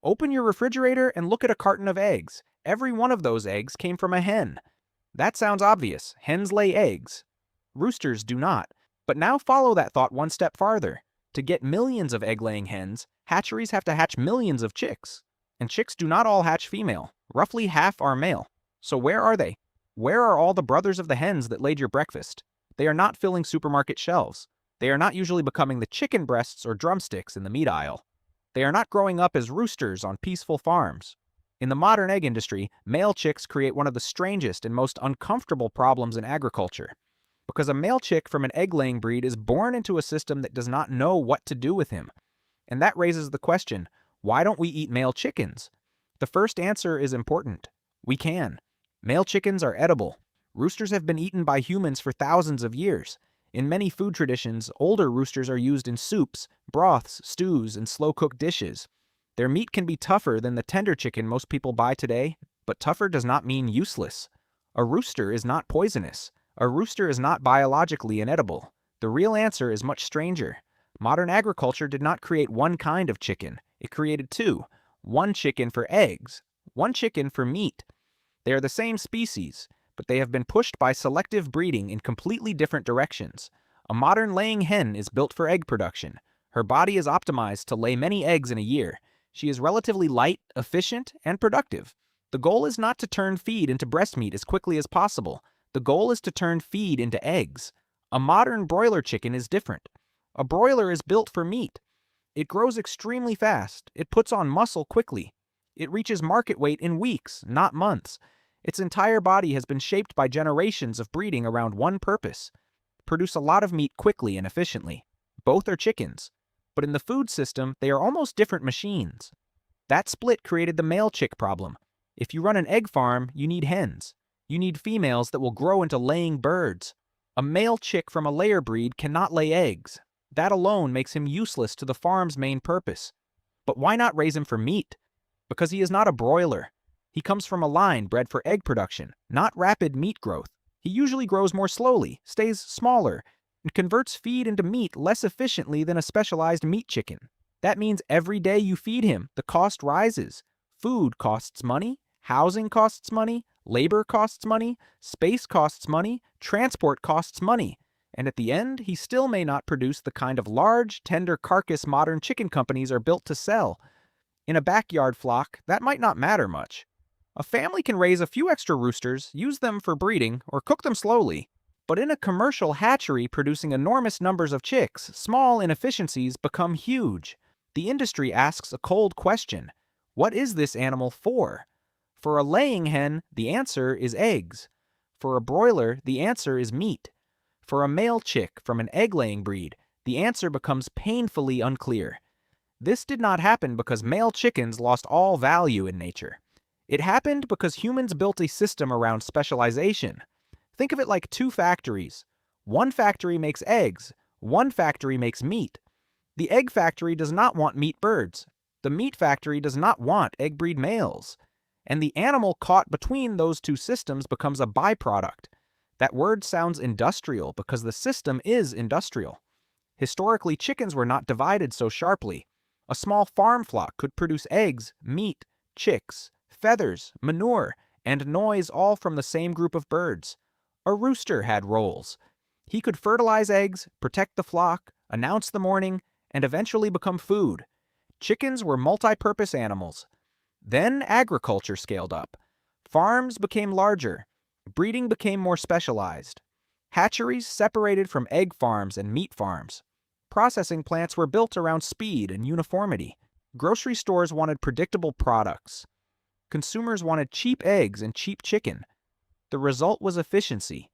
Open your refrigerator and look at a carton of eggs. Every one of those eggs came from a hen. That sounds obvious. Hens lay eggs. Roosters do not. But now follow that thought one step farther. To get millions of egg-laying hens, hatcheries have to hatch millions of chicks. And chicks do not all hatch female. Roughly half are male. So where are they? Where are all the brothers of the hens that laid your breakfast? They are not filling supermarket shelves. They are not usually becoming the chicken breasts or drumsticks in the meat aisle. They are not growing up as roosters on peaceful farms. In the modern egg industry, male chicks create one of the strangest and most uncomfortable problems in agriculture. Because a male chick from an egg-laying breed is born into a system that does not know what to do with him. And that raises the question, why don't we eat male chickens? The first answer is important. We can. Male chickens are edible. Roosters have been eaten by humans for thousands of years. In many food traditions, older roosters are used in soups, broths, stews, and slow-cooked dishes. Their meat can be tougher than the tender chicken most people buy today, but tougher does not mean useless. A rooster is not poisonous. A rooster is not biologically inedible. The real answer is much stranger. Modern agriculture did not create one kind of chicken. It created two. One chicken for eggs, one chicken for meat. They are the same species, but they have been pushed by selective breeding in completely different directions. A modern laying hen is built for egg production. Her body is optimized to lay many eggs in a year. She is relatively light, efficient, and productive. The goal is not to turn feed into breast meat as quickly as possible. The goal is to turn feed into eggs. A modern broiler chicken is different. A broiler is built for meat. It grows extremely fast. It puts on muscle quickly. It reaches market weight in weeks, not months. Its entire body has been shaped by generations of breeding around one purpose: produce a lot of meat quickly and efficiently. Both are chickens, but in the food system, they are almost different machines. That split created the male chick problem. If you run an egg farm, you need hens. You need females that will grow into laying birds. A male chick from a layer breed cannot lay eggs. That alone makes him useless to the farm's main purpose. But why not raise him for meat? Because he is not a broiler. He comes from a line bred for egg production, not rapid meat growth. He usually grows more slowly, stays smaller, and converts feed into meat less efficiently than a specialized meat chicken. That means every day you feed him, the cost rises. Food costs money, housing costs money, labor costs money, space costs money, transport costs money. And at the end, he still may not produce the kind of large, tender carcass modern chicken companies are built to sell. In a backyard flock, that might not matter much. A family can raise a few extra roosters, use them for breeding, or cook them slowly. But in a commercial hatchery producing enormous numbers of chicks, small inefficiencies become huge. The industry asks a cold question. What is this animal for? For a laying hen, the answer is eggs. For a broiler, the answer is meat. For a male chick from an egg-laying breed, the answer becomes painfully unclear. This did not happen because male chickens lost all value in nature. It happened because humans built a system around specialization. Think of it like two factories. One factory makes eggs, one factory makes meat. The egg factory does not want meat birds. The meat factory does not want egg breed males. And the animal caught between those two systems becomes a byproduct. That word sounds industrial because the system is industrial. Historically, chickens were not divided so sharply. A small farm flock could produce eggs, meat, chicks, feathers, manure, and noise all from the same group of birds. A rooster had roles. He could fertilize eggs, protect the flock, announce the morning, and eventually become food. Chickens were multi-purpose animals. Then agriculture scaled up. Farms became larger. Breeding became more specialized. Hatcheries separated from egg farms and meat farms. Processing plants were built around speed and uniformity. Grocery stores wanted predictable products. Consumers wanted cheap eggs and cheap chicken. The result was efficiency.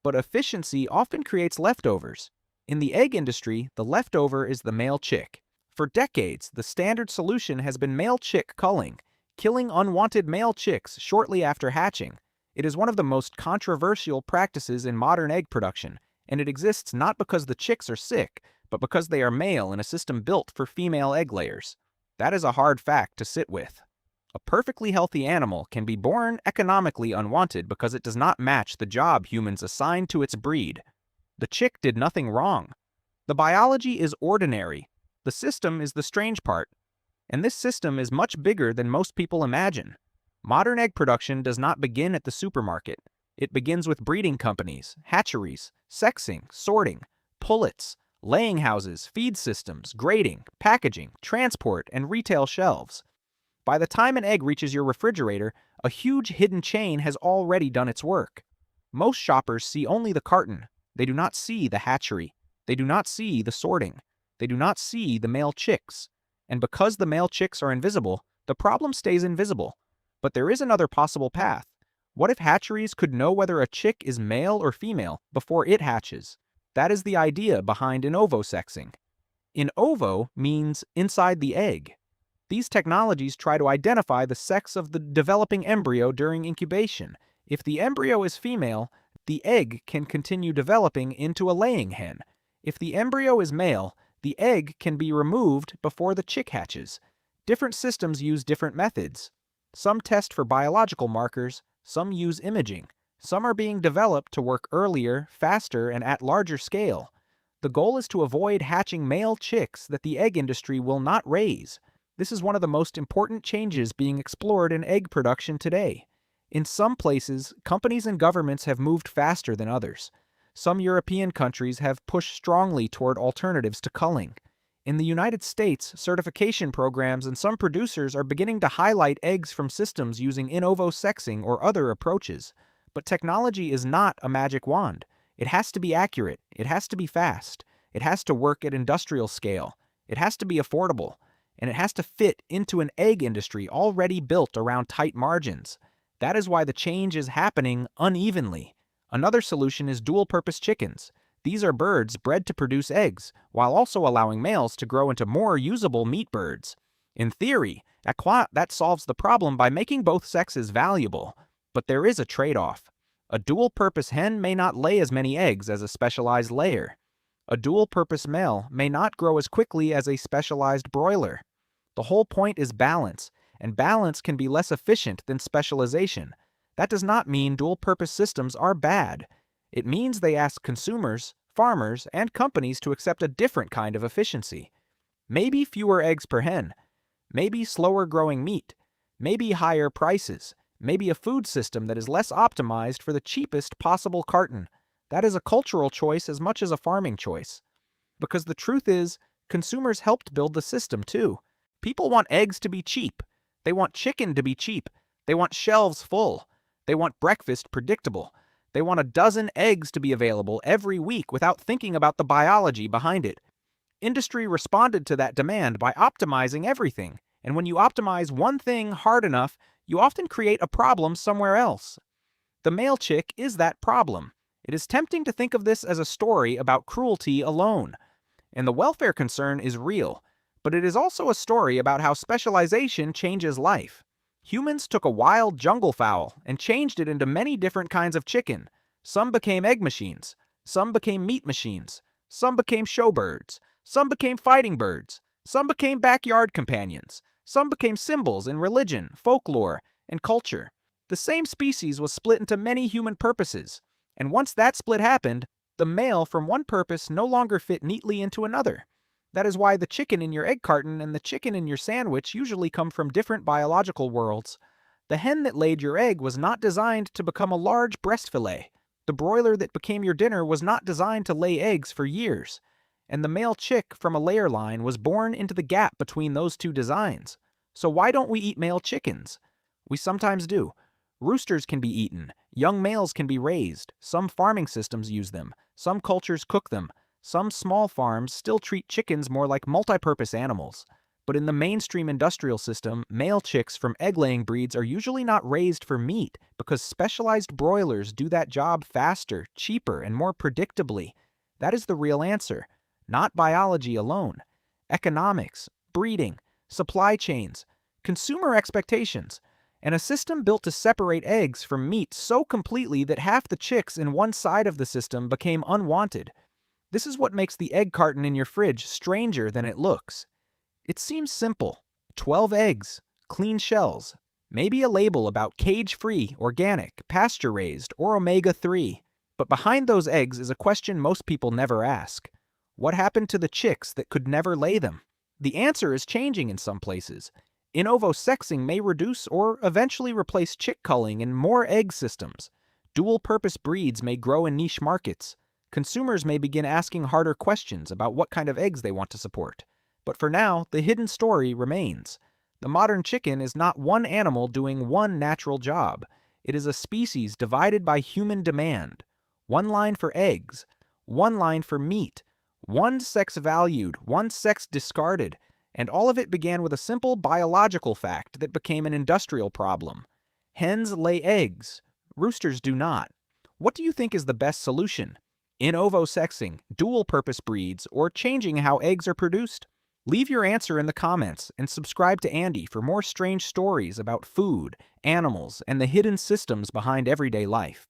But efficiency often creates leftovers. In the egg industry, the leftover is the male chick. For decades, the standard solution has been male chick culling, killing unwanted male chicks shortly after hatching. It is one of the most controversial practices in modern egg production, and it exists not because the chicks are sick, but because they are male in a system built for female egg layers. That is a hard fact to sit with. A perfectly healthy animal can be born economically unwanted because it does not match the job humans assign to its breed. The chick did nothing wrong. The biology is ordinary. The system is the strange part. And this system is much bigger than most people imagine. Modern egg production does not begin at the supermarket. It begins with breeding companies, hatcheries, sexing, sorting, pullets, laying houses, feed systems, grading, packaging, transport, and retail shelves. By the time an egg reaches your refrigerator, a huge hidden chain has already done its work. Most shoppers see only the carton. They do not see the hatchery. They do not see the sorting. They do not see the male chicks. And because the male chicks are invisible, the problem stays invisible. But there is another possible path. What if hatcheries could know whether a chick is male or female before it hatches? That is the idea behind in-ovo sexing. In-ovo means inside the egg. These technologies try to identify the sex of the developing embryo during incubation. If the embryo is female, the egg can continue developing into a laying hen. If the embryo is male, the egg can be removed before the chick hatches. Different systems use different methods. Some test for biological markers, some use imaging. Some are being developed to work earlier, faster, and at larger scale. The goal is to avoid hatching male chicks that the egg industry will not raise. This is one of the most important changes being explored in egg production today. In some places, companies and governments have moved faster than others. Some European countries have pushed strongly toward alternatives to culling. In the United States, certification programs and some producers are beginning to highlight eggs from systems using in-ovo sexing or other approaches. But technology is not a magic wand. It has to be accurate. It has to be fast. It has to work at industrial scale. It has to be affordable. And it has to fit into an egg industry already built around tight margins. That is why the change is happening unevenly. Another solution is dual-purpose chickens. These are birds bred to produce eggs, while also allowing males to grow into more usable meat birds. In theory, that solves the problem by making both sexes valuable. But there is a trade-off. A dual-purpose hen may not lay as many eggs as a specialized layer. A dual-purpose male may not grow as quickly as a specialized broiler. The whole point is balance, and balance can be less efficient than specialization. That does not mean dual-purpose systems are bad. It means they ask consumers, farmers, and companies to accept a different kind of efficiency. Maybe fewer eggs per hen. Maybe slower growing meat. Maybe higher prices. Maybe a food system that is less optimized for the cheapest possible carton. That is a cultural choice as much as a farming choice. Because the truth is, consumers helped build the system too. People want eggs to be cheap. They want chicken to be cheap. They want shelves full. They want breakfast predictable. They want a dozen eggs to be available every week without thinking about the biology behind it. Industry responded to that demand by optimizing everything. And when you optimize one thing hard enough, you often create a problem somewhere else. The male chick is that problem. It is tempting to think of this as a story about cruelty alone. And the welfare concern is real. But it is also a story about how specialization changes life. Humans took a wild jungle fowl and changed it into many different kinds of chicken. Some became egg machines. Some became meat machines. Some became showbirds. Some became fighting birds. Some became backyard companions. Some became symbols in religion, folklore, and culture. The same species was split into many human purposes. And once that split happened, the male from one purpose no longer fit neatly into another. That is why the chicken in your egg carton and the chicken in your sandwich usually come from different biological worlds. The hen that laid your egg was not designed to become a large breast fillet. The broiler that became your dinner was not designed to lay eggs for years. And the male chick from a layer line was born into the gap between those two designs. So why don't we eat male chickens? We sometimes do. Roosters can be eaten. Young males can be raised. Some farming systems use them. Some cultures cook them. Some small farms still treat chickens more like multi-purpose animals. But in the mainstream industrial system, male chicks from egg-laying breeds are usually not raised for meat because specialized broilers do that job faster, cheaper, and more predictably. That is the real answer. Not biology alone. Economics, breeding, supply chains, consumer expectations, and a system built to separate eggs from meat so completely that half the chicks in one side of the system became unwanted. This is what makes the egg carton in your fridge stranger than it looks. It seems simple. 12 eggs, clean shells, maybe a label about cage-free, organic, pasture-raised, or omega-3. But behind those eggs is a question most people never ask. What happened to the chicks that could never lay them? The answer is changing in some places. In-ovo sexing may reduce or eventually replace chick culling in more egg systems. Dual-purpose breeds may grow in niche markets. Consumers may begin asking harder questions about what kind of eggs they want to support. But for now, the hidden story remains. The modern chicken is not one animal doing one natural job. It is a species divided by human demand. One line for eggs, one line for meat, one sex valued, one sex discarded, and all of it began with a simple biological fact that became an industrial problem. Hens lay eggs. Roosters do not. What do you think is the best solution? In-ovo sexing, dual-purpose breeds, or changing how eggs are produced? Leave your answer in the comments and subscribe to Andy for more strange stories about food, animals, and the hidden systems behind everyday life.